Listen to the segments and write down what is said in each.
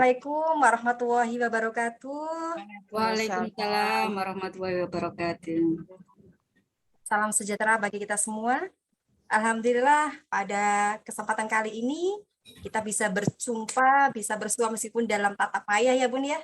Assalamualaikum warahmatullahi wabarakatuh. Waalaikumsalam warahmatullahi wabarakatuh. Salam sejahtera bagi kita semua. Alhamdulillah pada kesempatan kali ini kita bisa berjumpa, bisa bersua meskipun dalam tatap maya ya Bun ya,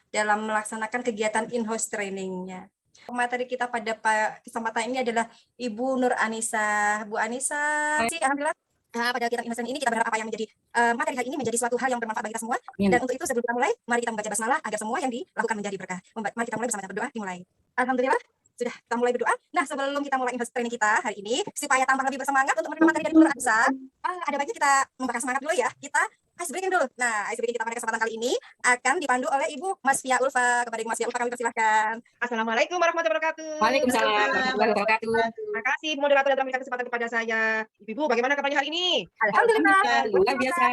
dalam melaksanakan kegiatan in-house trainingnya. Materi kita pada kesempatan ini adalah Ibu Nur Anissa. Bu Anissa, alhamdulillah pada kegiatan in-house training ini kita berharap apa yang menjadi materi hari ini menjadi suatu hal yang bermanfaat bagi kita semua. Dan untuk itu sebelum kita mulai, mari kita membaca basmalah agar semua yang dilakukan menjadi berkah. Mari kita mulai bersama berdoa, dimulai. Alhamdulillah, sudah kita mulai berdoa. Nah, sebelum kita mulai in-house training kita hari ini, supaya tambah lebih bersemangat untuk menerima materi dari Nur Anissa, ada baiknya kita membakar semangat dulu ya. Kita ice breaking dulu. Nah, ice breaking kita pada kesempatan kali ini akan dipandu oleh Ibu Masfia Ulfa. Kepada Ibu Masfia Ulfa kami persilahkan. Assalamualaikum warahmatullahi wabarakatuh. Waalaikumsalam warahmatullahi wabarakatuh. Terima kasih moderator yang telah memberikan kesempatan kepada saya. Ibu, bagaimana kabarnya hari ini? Alhamdulillah. Luar biasa.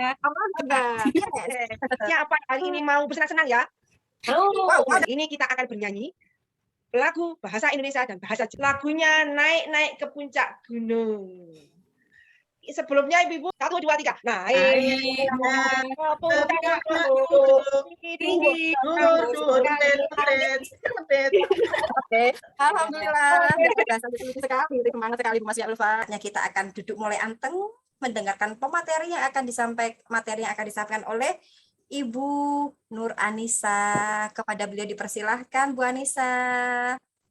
Siapa hari ini mau bersenang-senang ya? Wow, Ini kita akan bernyanyi lagu bahasa Indonesia dan bahasa Jepang. Lagunya Naik-naik ke puncak gunung. Sebelumnya Ibu, 1, 2, 3. Naik ke puncak gunung. Tinggi. Oke, alhamdulillah. Sekali, semangat sekali Bu Masfia Ulfa. Kita akan duduk mulai anteng mendengarkan pemateri yang akan disampaikan oleh Ibu Nur Anissa. Kepada beliau dipersilahkan Bu Anissa.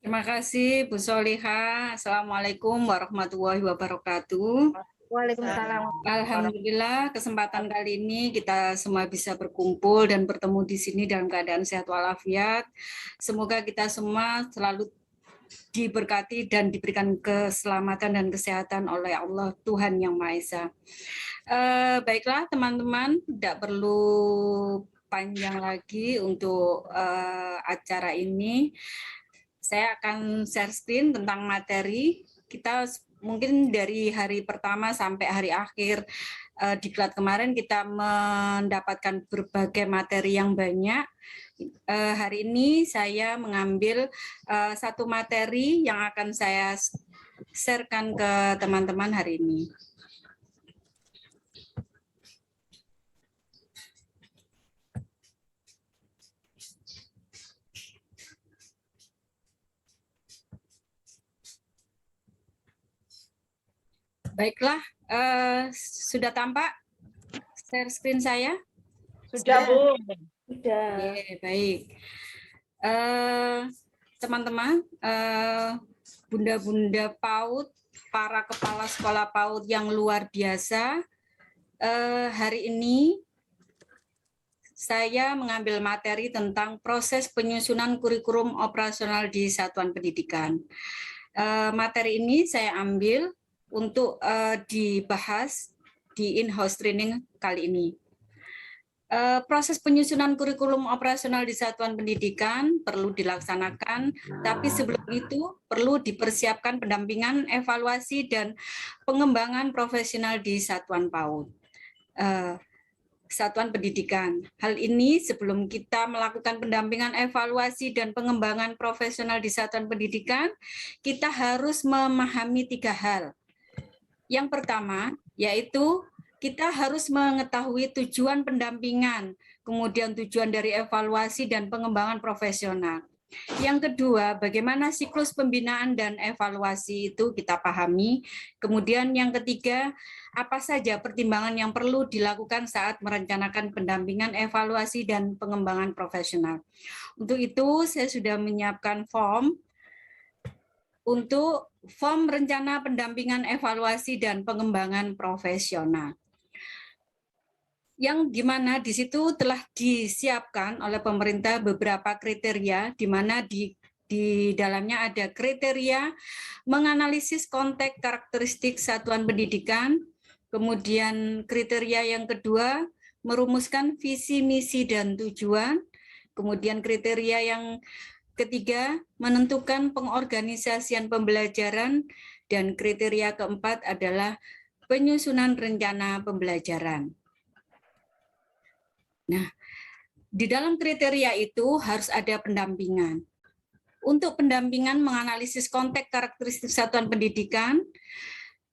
Terima kasih Bu Solihah. Assalamualaikum warahmatullahi wabarakatuh. Waalaikumsalam. Alhamdulillah kesempatan kali ini kita semua bisa berkumpul dan bertemu di sini dalam keadaan sehat walafiat. Semoga kita semua selalu diberkati dan diberikan keselamatan dan kesehatan oleh Allah Tuhan Yang Maha Esa. Baiklah teman-teman, tidak perlu panjang lagi untuk acara ini. Saya akan share screen tentang materi. Kita mungkin dari hari pertama sampai hari akhir diklat kemarin kita mendapatkan berbagai materi yang banyak. Hari ini saya mengambil satu materi yang akan saya sharekan ke teman-teman hari ini. Baiklah, sudah tampak share screen saya? Sudah, Bu. Sudah. Oke, baik. Teman-teman, bunda-bunda PAUD, para kepala sekolah PAUD yang luar biasa, hari ini saya mengambil materi tentang proses penyusunan kurikulum operasional di satuan pendidikan. Materi ini saya ambil untuk dibahas di in-house training kali ini. Proses penyusunan kurikulum operasional di satuan pendidikan perlu dilaksanakan, tapi sebelum itu perlu dipersiapkan pendampingan, evaluasi, dan pengembangan profesional di satuan PAUD. Satuan pendidikan. Hal ini sebelum kita melakukan pendampingan, evaluasi, dan pengembangan profesional di satuan pendidikan, kita harus memahami 3 hal. Yang pertama, yaitu kita harus mengetahui tujuan pendampingan, kemudian tujuan dari evaluasi dan pengembangan profesional. Yang kedua, bagaimana siklus pembinaan dan evaluasi itu kita pahami. Kemudian yang ketiga, apa saja pertimbangan yang perlu dilakukan saat merencanakan pendampingan, evaluasi, dan pengembangan profesional. Untuk itu, saya sudah menyiapkan form untuk form rencana pendampingan, evaluasi, dan pengembangan profesional. Yang dimana di situ telah disiapkan oleh pemerintah beberapa kriteria, di mana di dalamnya ada kriteria menganalisis konteks karakteristik satuan pendidikan, kemudian kriteria yang kedua merumuskan visi, misi, dan tujuan, kemudian kriteria yang ketiga, menentukan pengorganisasian pembelajaran, dan kriteria keempat adalah penyusunan rencana pembelajaran. Nah, di dalam kriteria itu harus ada pendampingan. Untuk pendampingan menganalisis konteks karakteristik satuan pendidikan,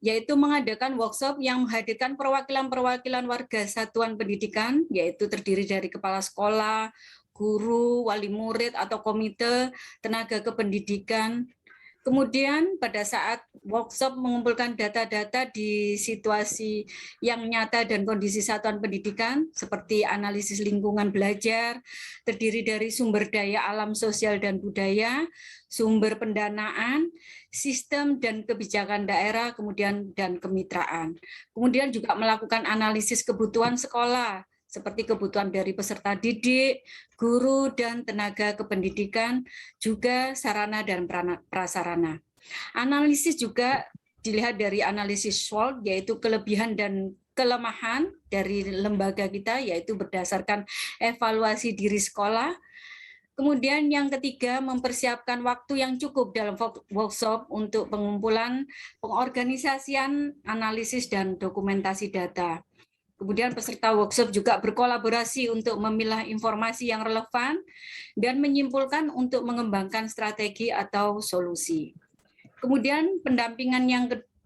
yaitu mengadakan workshop yang menghadirkan perwakilan-perwakilan warga satuan pendidikan, yaitu terdiri dari kepala sekolah, guru, wali murid, atau komite, tenaga kependidikan. Kemudian pada saat workshop mengumpulkan data-data di situasi yang nyata dan kondisi satuan pendidikan, seperti analisis lingkungan belajar, terdiri dari sumber daya alam sosial dan budaya, sumber pendanaan, sistem dan kebijakan daerah, kemudian dan kemitraan. Kemudian juga melakukan analisis kebutuhan sekolah, seperti kebutuhan dari peserta didik, guru, dan tenaga kependidikan, juga sarana dan prasarana. Analisis juga dilihat dari analisis SWOT, yaitu kelebihan dan kelemahan dari lembaga kita, yaitu berdasarkan evaluasi diri sekolah. Kemudian yang ketiga, mempersiapkan waktu yang cukup dalam workshop untuk pengumpulan, pengorganisasian, analisis, dan dokumentasi data. Kemudian peserta workshop juga berkolaborasi untuk memilah informasi yang relevan dan menyimpulkan untuk mengembangkan strategi atau solusi. Kemudian pendampingan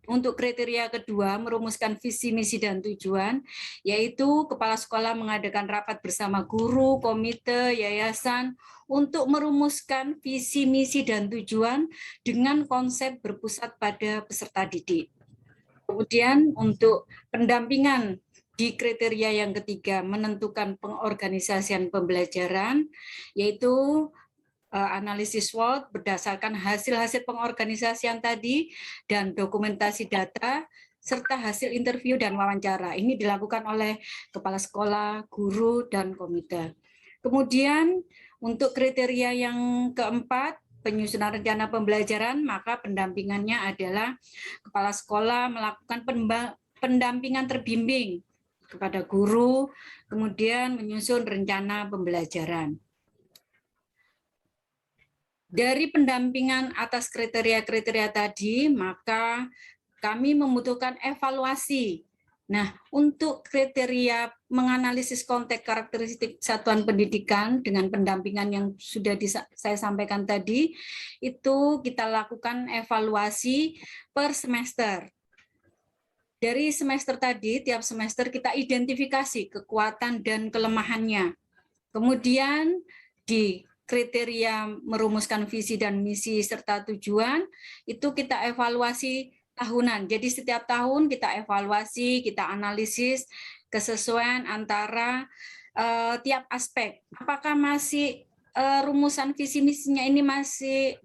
untuk kriteria kedua, merumuskan visi, misi, dan tujuan, yaitu kepala sekolah mengadakan rapat bersama guru, komite, yayasan, untuk merumuskan visi, misi, dan tujuan dengan konsep berpusat pada peserta didik. Kemudian untuk pendampingan di kriteria yang ketiga, menentukan pengorganisasian pembelajaran, yaitu analisis SWOT berdasarkan hasil-hasil pengorganisasian tadi dan dokumentasi data, serta hasil interview dan wawancara. Ini dilakukan oleh kepala sekolah, guru, dan komite. Kemudian untuk kriteria yang keempat, penyusunan rencana pembelajaran, maka pendampingannya adalah kepala sekolah melakukan pendampingan terbimbing kepada guru, kemudian menyusun rencana pembelajaran. Dari pendampingan atas kriteria-kriteria tadi, maka kami membutuhkan evaluasi. Nah, untuk kriteria menganalisis konteks karakteristik satuan pendidikan dengan pendampingan yang sudah saya sampaikan tadi, itu kita lakukan evaluasi per semester. Dari semester tadi, tiap semester kita identifikasi kekuatan dan kelemahannya. Kemudian di kriteria merumuskan visi dan misi serta tujuan, itu kita evaluasi tahunan. Jadi setiap tahun kita evaluasi, kita analisis kesesuaian antara tiap aspek. Apakah masih rumusan visi misinya ini masih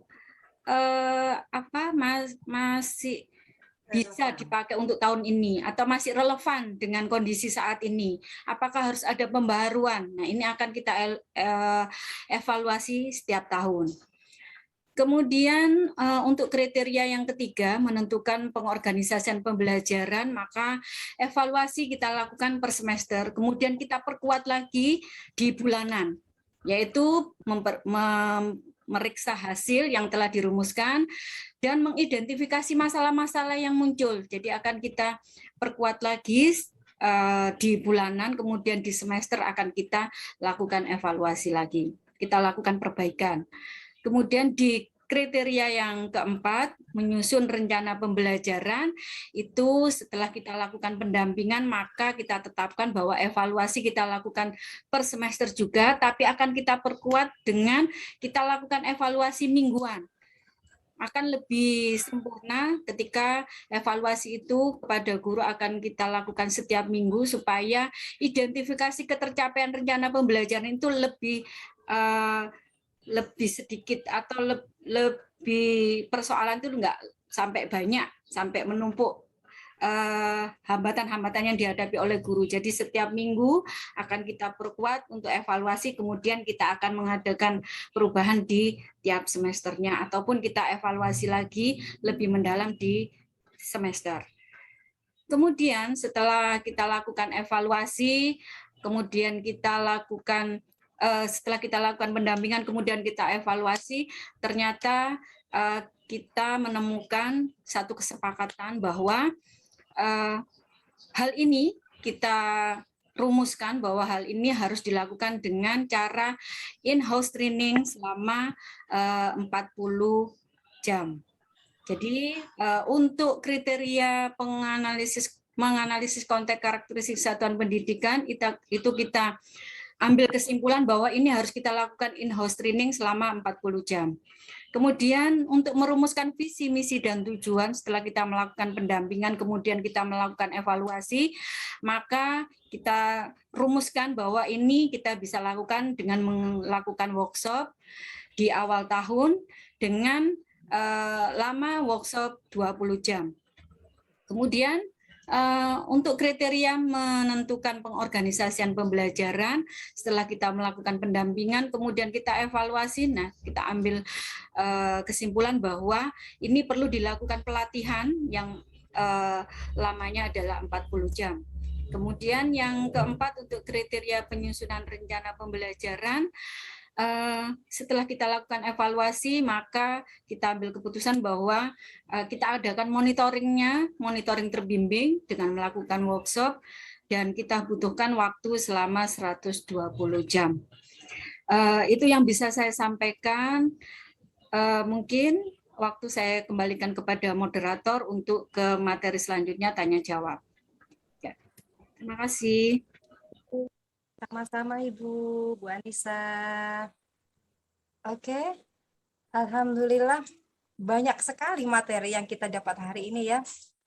masih bisa dipakai untuk tahun ini atau masih relevan dengan kondisi saat ini? Apakah harus ada pembaharuan? Nah, ini akan kita evaluasi setiap tahun. Kemudian untuk kriteria yang ketiga, menentukan pengorganisasian pembelajaran, maka evaluasi kita lakukan per semester. Kemudian kita perkuat lagi di bulanan, yaitu meriksa hasil yang telah dirumuskan dan mengidentifikasi masalah-masalah yang muncul. Jadi akan kita perkuat lagi di bulanan, kemudian di semester akan kita lakukan evaluasi lagi. Kita lakukan perbaikan. Kemudian di kriteria yang keempat, menyusun rencana pembelajaran, itu setelah kita lakukan pendampingan, maka kita tetapkan bahwa evaluasi kita lakukan per semester juga, tapi akan kita perkuat dengan kita lakukan evaluasi mingguan. Akan lebih sempurna ketika evaluasi itu kepada guru akan kita lakukan setiap minggu, supaya identifikasi ketercapaian rencana pembelajaran itu lebih sedikit atau lebih persoalan itu enggak sampai banyak, sampai menumpuk hambatan-hambatan yang dihadapi oleh guru. Jadi setiap minggu akan kita perkuat untuk evaluasi, kemudian kita akan mengadakan perubahan di tiap semesternya, ataupun kita evaluasi lagi lebih mendalam di semester. Kemudian setelah kita lakukan evaluasi, kemudian kita lakukan setelah kita lakukan pendampingan, kemudian kita evaluasi, ternyata kita menemukan satu kesepakatan bahwa hal ini kita rumuskan bahwa hal ini harus dilakukan dengan cara in-house training selama 40 jam. Jadi untuk kriteria menganalisis konteks karakteristik satuan pendidikan itu kita ambil kesimpulan bahwa ini harus kita lakukan in-house training selama 40 jam. Kemudian untuk merumuskan visi, misi, dan tujuan setelah kita melakukan pendampingan, kemudian kita melakukan evaluasi, maka kita rumuskan bahwa ini kita bisa lakukan dengan melakukan workshop di awal tahun dengan lama workshop 20 jam. Kemudian untuk kriteria menentukan pengorganisasian pembelajaran setelah kita melakukan pendampingan, kemudian kita evaluasi, nah kita ambil kesimpulan bahwa ini perlu dilakukan pelatihan yang lamanya adalah 40 jam. Kemudian yang keempat untuk kriteria penyusunan rencana pembelajaran, setelah kita lakukan evaluasi, maka kita ambil keputusan bahwa kita adakan monitoring terbimbing dengan melakukan workshop, dan kita butuhkan waktu selama 120 jam. Itu yang bisa saya sampaikan. Mungkin waktu saya kembalikan kepada moderator untuk ke materi selanjutnya, tanya jawab. Ya. Terima kasih. Sama-sama Ibu, Bu Anissa. Oke, alhamdulillah banyak sekali materi yang kita dapat hari ini ya.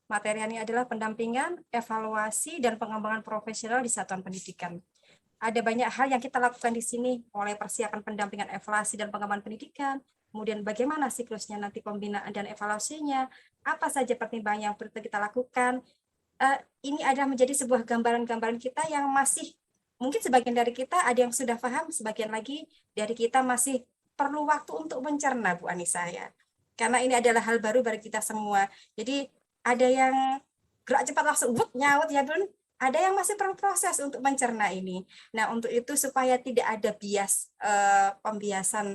Materi ini adalah pendampingan, evaluasi, dan pengembangan profesional di satuan pendidikan. Ada banyak hal yang kita lakukan di sini, mulai persiapan pendampingan, evaluasi, dan pengembangan pendidikan, kemudian bagaimana siklusnya nanti pembinaan dan evaluasinya, apa saja pertimbangan yang perlu kita lakukan. Ini adalah menjadi sebuah gambaran-gambaran kita yang masih, mungkin sebagian dari kita ada yang sudah paham, sebagian lagi dari kita masih perlu waktu untuk mencerna, Bu Anissa ya. Karena ini adalah hal baru bagi kita semua. Jadi ada yang gerak cepat langsung nyaut ya Bun, ada yang masih perlu proses untuk mencerna ini. Nah, untuk itu supaya tidak ada bias pembiasan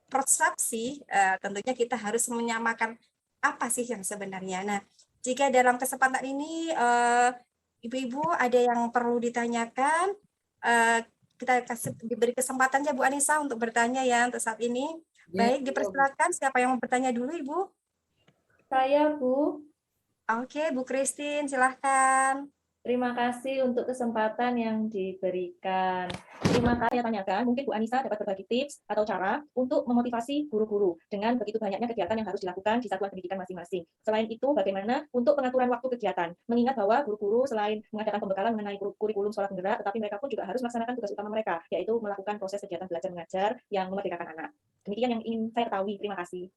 persepsi, tentunya kita harus menyamakan apa sih yang sebenarnya. Nah, jika dalam kesempatan ini Ibu-ibu ada yang perlu ditanyakan, kita diberi kesempatan ya Bu Anissa untuk bertanya ya untuk saat ini. Baik, dipersilakan siapa yang mau bertanya dulu Ibu? Saya Bu. Oke, Bu Christine silahkan. Terima kasih untuk kesempatan yang diberikan. Terima kasih yang tanyakan. Mungkin Bu Anissa dapat berbagi tips atau cara untuk memotivasi guru-guru dengan begitu banyaknya kegiatan yang harus dilakukan di satuan pendidikan masing-masing. Selain itu, bagaimana untuk pengaturan waktu kegiatan? Mengingat bahwa guru-guru selain mengadakan pembekalan mengenai kurikulum sekolah penggerak, tetapi mereka pun juga harus melaksanakan tugas utama mereka, yaitu melakukan proses kegiatan belajar mengajar yang memerdekakan anak. Demikian yang ingin saya ketahui. Terima kasih.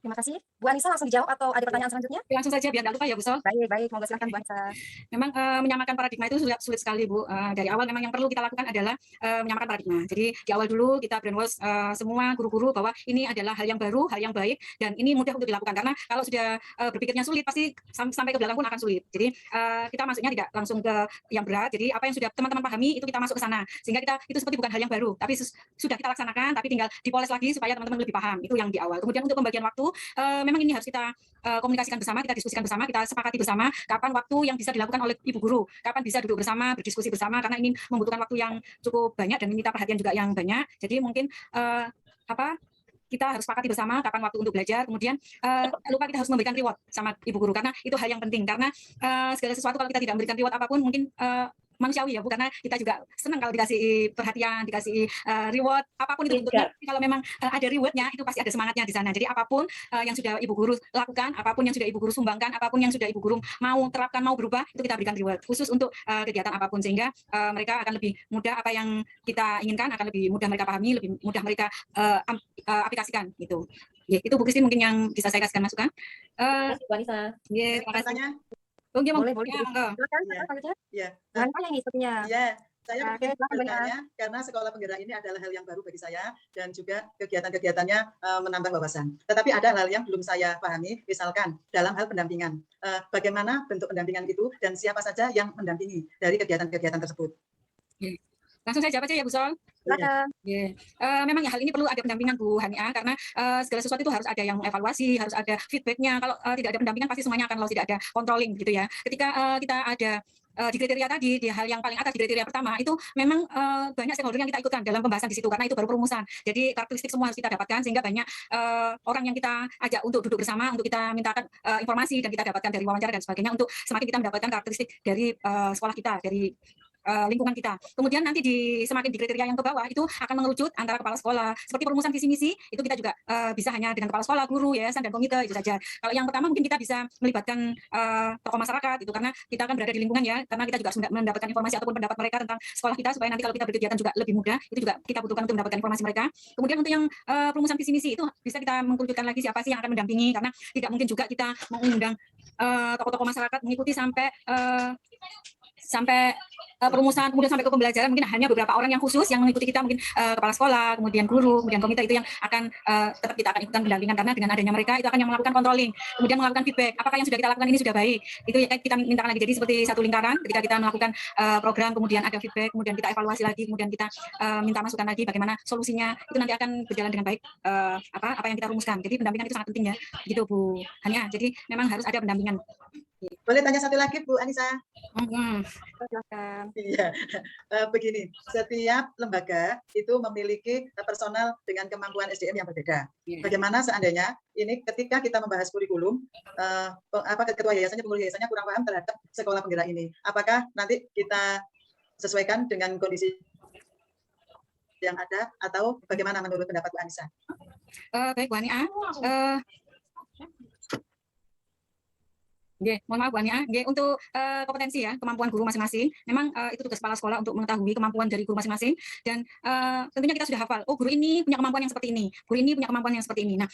Terima kasih. Bu Anissa langsung dijawab atau ada pertanyaan selanjutnya? Langsung saja biar nggak lupa ya Bu Sol. Baik, monggo silakan Bu Anissa. Memang menyamakan paradigma itu sulit sekali Bu. Dari awal memang yang perlu kita lakukan adalah menyamakan paradigma. Jadi di awal dulu kita brainwash semua guru-guru bahwa ini adalah hal yang baru, hal yang baik, dan ini mudah untuk dilakukan. Karena kalau sudah berpikirnya sulit, pasti sampai ke belakang pun akan sulit. Jadi kita masuknya tidak langsung ke yang berat. Jadi apa yang sudah teman-teman pahami itu kita masuk ke sana. Sehingga itu seperti bukan hal yang baru, tapi sudah kita laksanakan, tapi tinggal dipoles lagi supaya teman-teman lebih paham. Itu yang di awal. Kemudian untuk pembagian waktu, memang ini harus kita komunikasikan bersama, kita diskusikan bersama, kita sepakati bersama kapan waktu yang bisa dilakukan oleh ibu guru, kapan bisa duduk bersama, berdiskusi bersama, karena ini membutuhkan waktu yang cukup banyak dan menyita perhatian juga yang banyak. Jadi mungkin kita harus sepakati bersama kapan waktu untuk belajar. Kemudian lupa kita harus memberikan reward sama ibu guru, karena itu hal yang penting. Karena segala sesuatu kalau kita tidak memberikan reward apapun mungkin manusiawi ya Bu, karena kita juga senang kalau dikasih perhatian, dikasih reward apapun itu bentuknya. Kalau memang ada rewardnya itu pasti ada semangatnya di sana. Jadi apapun yang sudah ibu guru lakukan, apapun yang sudah ibu guru sumbangkan, apapun yang sudah ibu guru mau terapkan, mau berubah, itu kita berikan reward khusus untuk kegiatan apapun, sehingga mereka akan lebih mudah apa yang kita inginkan, akan lebih mudah mereka pahami, lebih mudah mereka aplikasikan gitu. Ya, itu Bu Christine mungkin yang bisa saya kasihkan masukan. Bu Anissa. Ya, terima kasih. Boleh. Silakan. Ya. Saya nih satunya. Ya, saya Oke, mungkin silakan, bertanya karena sekolah penggerak ini adalah hal yang baru bagi saya dan juga kegiatan-kegiatannya menambah wawasan. Tetapi ada hal yang belum saya pahami, misalkan dalam hal pendampingan. Bagaimana bentuk pendampingan itu dan siapa saja yang mendampingi dari kegiatan-kegiatan tersebut. Langsung saya jawab aja ya Bu Sol. Silakan. Memang ya hal ini perlu ada pendampingan Bu Hania, karena segala sesuatu itu harus ada yang evaluasi, harus ada feedbacknya. Kalau tidak ada pendampingan pasti semuanya akan lost, tidak ada controlling gitu ya. Ketika kita ada di kriteria tadi, di hal yang paling atas di kriteria pertama itu memang banyak stakeholder yang kita ikutkan dalam pembahasan di situ karena itu baru perumusan. Jadi karakteristik semua harus kita dapatkan sehingga banyak orang yang kita ajak untuk duduk bersama untuk kita mintakan informasi dan kita dapatkan dari wawancara dan sebagainya untuk semakin kita mendapatkan karakteristik dari sekolah kita, dari lingkungan kita. Kemudian nanti semakin di kriteria yang ke bawah itu akan mengerucut antara kepala sekolah. Seperti perumusan visi misi itu kita juga bisa hanya dengan kepala sekolah, guru, yayasan dan komite itu saja. Kalau yang pertama mungkin kita bisa melibatkan tokoh masyarakat itu karena kita akan berada di lingkungan ya, karena kita juga harus mendapatkan informasi ataupun pendapat mereka tentang sekolah kita supaya nanti kalau kita berkegiatan juga lebih mudah. Itu juga kita butuhkan untuk mendapatkan informasi mereka. Kemudian untuk yang perumusan visi misi itu bisa kita mengkerucutkan lagi siapa sih yang akan mendampingi karena tidak mungkin juga kita mengundang tokoh-tokoh masyarakat mengikuti sampai perumusan kemudian sampai ke pembelajaran mungkin hanya beberapa orang yang khusus yang mengikuti kita mungkin kepala sekolah kemudian guru kemudian komite itu yang akan tetap kita akan ikutan pendampingan karena dengan adanya mereka itu akan yang melakukan controlling kemudian melakukan feedback apakah yang sudah kita lakukan ini sudah baik itu kita mintakan lagi jadi seperti satu lingkaran ketika kita melakukan program kemudian ada feedback kemudian kita evaluasi lagi kemudian kita minta masukan lagi bagaimana solusinya itu nanti akan berjalan dengan baik apa yang kita rumuskan jadi pendampingan itu sangat penting ya gitu Bu Hania jadi memang harus ada pendampingan. Boleh tanya satu lagi Bu Anissa? Silakan. Iya, begini, setiap lembaga itu memiliki personal dengan kemampuan SDM yang berbeda. Bagaimana seandainya ini ketika kita membahas kurikulum, ketua yayasannya, pengurus yayasannya kurang paham terhadap sekolah penggerak ini, apakah nanti kita sesuaikan dengan kondisi yang ada atau bagaimana menurut pendapat Bu Anissa? Baik Bu Ania. Mohon maaf Bu Ania. Untuk kompetensi ya, kemampuan guru masing-masing. Memang itu tugas kepala sekolah untuk mengetahui kemampuan dari guru masing-masing dan tentunya kita sudah hafal. Oh, guru ini punya kemampuan yang seperti ini. Guru ini punya kemampuan yang seperti ini. Nah,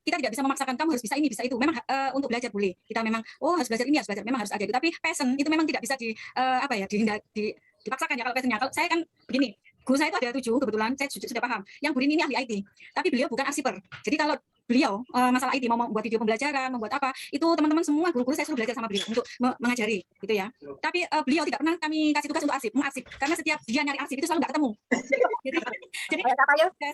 kita tidak bisa memaksakan kamu harus bisa ini, bisa itu. Memang untuk belajar boleh. Kita memang harus belajar ini, harus belajar. Memang harus ada itu. Tapi passion itu memang tidak bisa dipaksakan ya kalau passionnya. Kalau saya kan begini, guru saya itu ada 7 kebetulan saya sudah paham. Yang guru ini ahli IT, tapi beliau bukan arsiper. Jadi kalau beliau masalah IT mau membuat video pembelajaran, membuat apa, itu teman-teman semua guru-guru saya suruh belajar sama beliau untuk mengajari gitu ya. Tapi beliau tidak pernah kami kasih tugas untuk mengarsip karena setiap dia nyari arsip itu selalu nggak ketemu. jadi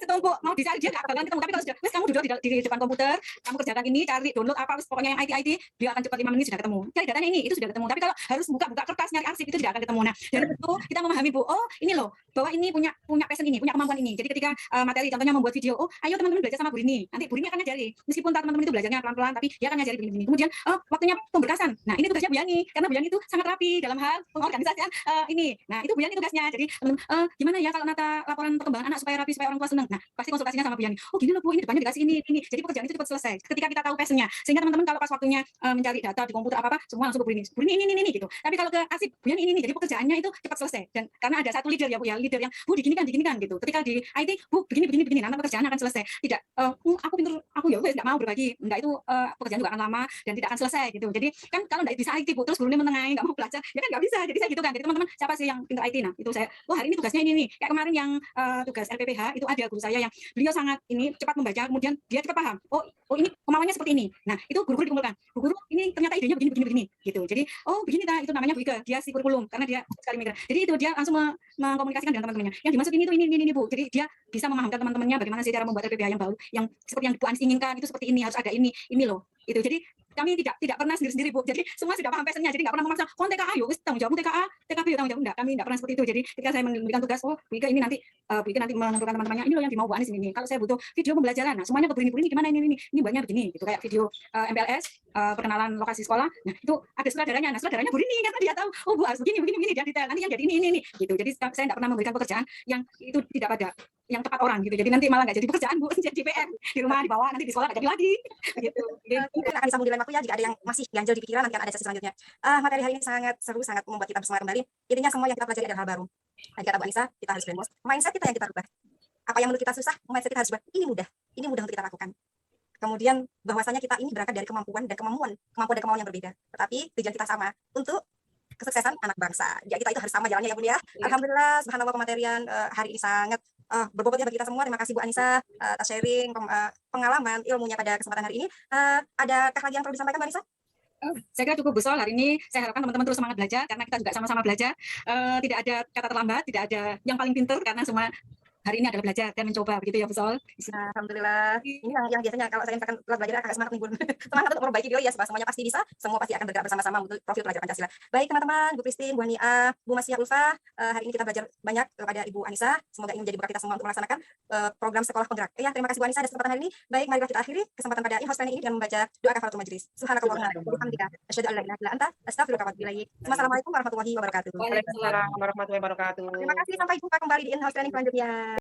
setumpuk mau dicari dia nggak bakalan ketemu. Tapi kalau sudah, kamu duduk di depan komputer, kamu kerjakan ini, cari download apa, pokoknya yang IT, dia akan cepat 5 menit sudah ketemu. Cari datanya ini, itu sudah ketemu. Tapi kalau harus buka kertas nyari arsip itu tidak akan ketemu. Nah, dan itu kita memahami Bu, oh ini loh, bahwa ini punya passion ini, punya kemampuan ini. Jadi ketika materi contohnya membuat video, oh ayo teman-teman belajar sama Bu Rini. Nanti Bu Rini akan ngajari. Meskipun teman-teman itu belajarnya pelan-pelan, tapi dia akan ngajari begini-begini. Kemudian waktunya pemberkasan. Nah, ini tugasnya Bu Yani, karena Bu Yani itu sangat rapi dalam hal pengorganisasian ini. Nah, itu Bu Yani tugasnya. Jadi gimana ya kalau nata laporan perkembangan anak supaya rapi, supaya orang tua senang. Nah, pasti konsultasinya sama Bu Yani. Oh, gini loh Bu, ini depannya dikasih ini. Jadi pekerjaan itu cepat selesai. Ketika kita tahu passionnya, sehingga teman-teman kalau pas waktunya mencari data di komputer apa-apa, semua langsung ke Bu Rini. Bu Rini ini gitu. Tapi kalau ke arsip, Bu Yani ini. Jadi pekerjaannya itu cepat selesai. Dan karena ada satu leader ya Bu ya, leader yang Bu diginikan gitu. Ketika di IT, Bu begini, nanti pekerjaan akan selesai. Tidak, aku pintar, aku ya wes nggak mau berbagi. Enggak itu pekerjaan juga akan lama dan tidak akan selesai gitu. Jadi kan kalau nggak bisa IT Bu, terus gurunya menengahi nggak mau belajar, ya kan nggak bisa. Jadi saya gitu kan. Jadi teman-teman siapa sih yang pintar IT? Nah itu saya. Wah hari ini tugasnya ini nih. Kayak kemarin yang tugas LPPH itu ada guru saya yang beliau sangat ini cepat membaca, kemudian dia cepat paham. Oh ini kemauannya seperti ini. Nah itu guru-guru dikumpulkan. Guru ini ternyata idenya begini gitu. Jadi oh begini itu namanya Bu Ika. Dia si kurikulum karena dia sekali mikir. Jadi itu dia langsung mengkomunikasikan dengan teman-temannya. Yang dimasukin itu ini Bu. Jadi dia bisa memahamkan teman-temannya bagaimana sih cara membuat LPPH yang baru, yang seperti yang Bu Anis inginkan itu seperti ini, harus ada ini loh. Itu jadi kami tidak pernah sendiri Bu. Jadi semua sudah paham passionnya. Jadi nggak pernah memaksa. Kon TKA yuk, tanggung jawab TKA, TKB tanggung jawab. Enggak, kami nggak pernah seperti itu. Jadi ketika saya memberikan tugas, oh Bu Ika ini nanti menentukan teman-temannya ini loh yang dimau Bu Anis ini. Kalau saya butuh video pembelajaran, nah semuanya ke Bu Rini gimana ini buatnya begini. Gitu kayak video MPLS perkenalan lokasi sekolah. Nah itu ada sutradaranya. Nah sutradaranya Bu Rini karena dia tahu. Oh Bu harus begini dia detail. Nanti yang jadi ini gitu. Jadi saya nggak pernah memberikan pekerjaan yang itu tidak pada yang tepat orang gitu. Jadi nanti malah nggak jadi pekerjaan Bu, jadi PM di rumah dibawa nanti di sekolah nggak jadi lagi. Gitu. Mungkin akan disambung di lain waktu ya jika ada yang masih ganjel di pikiran nanti akan ada sesi selanjutnya. Materi hari ini sangat seru, sangat membuat kita bersama kembali. Intinya semua yang kita pelajari adalah hal baru. Tadi kata Bu Anissa, kita harus brainwash. Mindset kita yang kita rubah. Apa yang menurut kita susah, mindset kita harus rubah. Ini mudah untuk kita lakukan. Kemudian bahwasanya kita ini berangkat dari kemampuan dan kemauan yang berbeda. Tetapi tujuan kita sama untuk kesuksesan anak bangsa. Jadi kita itu harus sama jalannya ya Bu ya. Alhamdulillah, subhanallah pematerian hari ini sangat berbobot ya bagi kita semua. Terima kasih Bu Anissa atas sharing pengalaman ilmunya pada kesempatan hari ini. Adakah lagi yang perlu disampaikan Bu Anissa? Saya kira cukup besar hari ini. Saya harapkan teman-teman terus semangat belajar karena kita juga sama-sama belajar. Tidak ada kata terlambat, tidak ada yang paling pintar karena semua hari ini adalah belajar dan mencoba, begitu ya Bu Sol. Alhamdulillah. Ini yang biasanya kalau saya misalkan telat belajar agak semangat nih, Bun. Semangat untuk memperbaiki diri ya, sebab semuanya pasti bisa. Semua pasti akan bergerak bersama-sama untuk profil pelajar Pancasila. Baik teman-teman, Bu Christine, Bu Hania, Bu Masya Ulfa, hari ini kita belajar banyak kepada Ibu Anissa. Semoga ini menjadi bekal kita semua untuk melaksanakan program sekolah penggerak. Ya, terima kasih Bu Anissa atas kesempatan hari ini. Baik, marilah kita akhiri kesempatan pada in-house training ini dengan membaca doa kafaratul majelis. Subhanakallahumma wa bihamdika, asyhadu an la ilaha illa anta, astaghfiruka wa atubu ilaik. Assalamualaikum warahmatullahi wabarakatuh. Waalaikumsalam warahmatullahi wabarakatuh. Terima kasih, sampai jumpa kembali di in-house training selanjutnya.